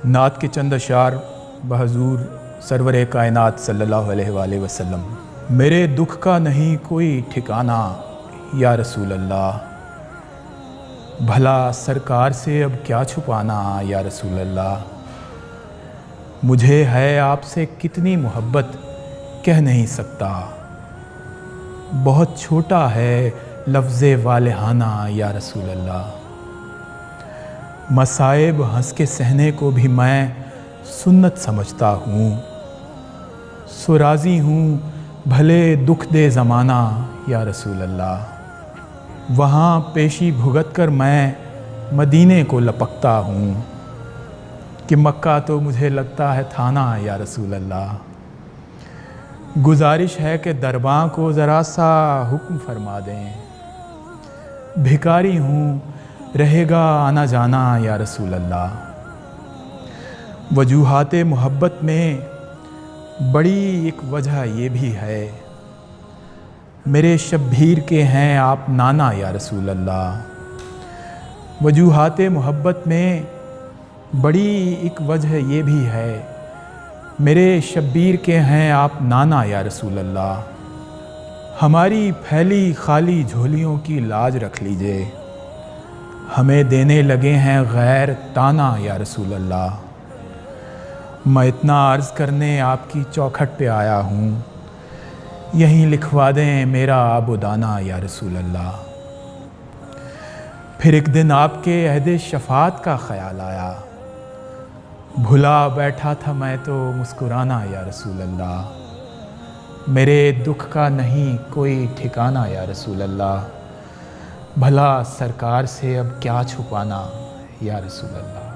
नात के चंद अशार बहजूर सरवर कायनात सल्लल्लाहु अलैहि वसल्लम। मेरे दुख का नहीं कोई ठिकाना या रसूल अल्लाह, भला सरकार से अब क्या छुपाना या रसूल अल्लाह। मुझे है आपसे कितनी मोहब्बत कह नहीं सकता, बहुत छोटा है लफ्ज़े वालेहाना या रसूल अल्लाह। मसाइब हंस के सहने को भी मैं सुन्नत समझता हूँ, सो राज़ी हूँ भले दुख दे ज़माना या रसूल अल्लाह। वहाँ पेशी भुगत कर मैं मदीने को लपकता हूँ कि मक्का तो मुझे लगता है थाना या रसूल अल्लाह। गुजारिश है कि दरबां को ज़रा सा हुक्म फरमा दें, भिखारी हूँ रहेगा आना जाना या रसूल अल्लाह। वजूहाते मोहब्बत में बड़ी एक वजह ये भी है, मेरे शब्बीर के हैं आप नाना या रसूल अल्लाह। वजूहाते मोहब्बत में बड़ी एक वजह ये भी है, मेरे शब्बीर के हैं आप नाना या रसूल अल्लाह। हमारी फैली खाली झोलियों की लाज रख लीजिए, हमें देने लगे हैं गैर ताना या रसूल अल्लाह। मैं इतना अर्ज़ करने आपकी चौखट पे आया हूँ, यहीं लिखवा दें मेरा आबोदाना या रसूल अल्लाह। फिर एक दिन आपके अहद शफ़ात का ख़याल आया, भुला बैठा था मैं तो मुस्कुराना या रसूल अल्लाह। मेरे दुख का नहीं कोई ठिकाना या रसूल अल्लाह, भला सरकार से अब क्या छुपाना या रसूल अल्लाह।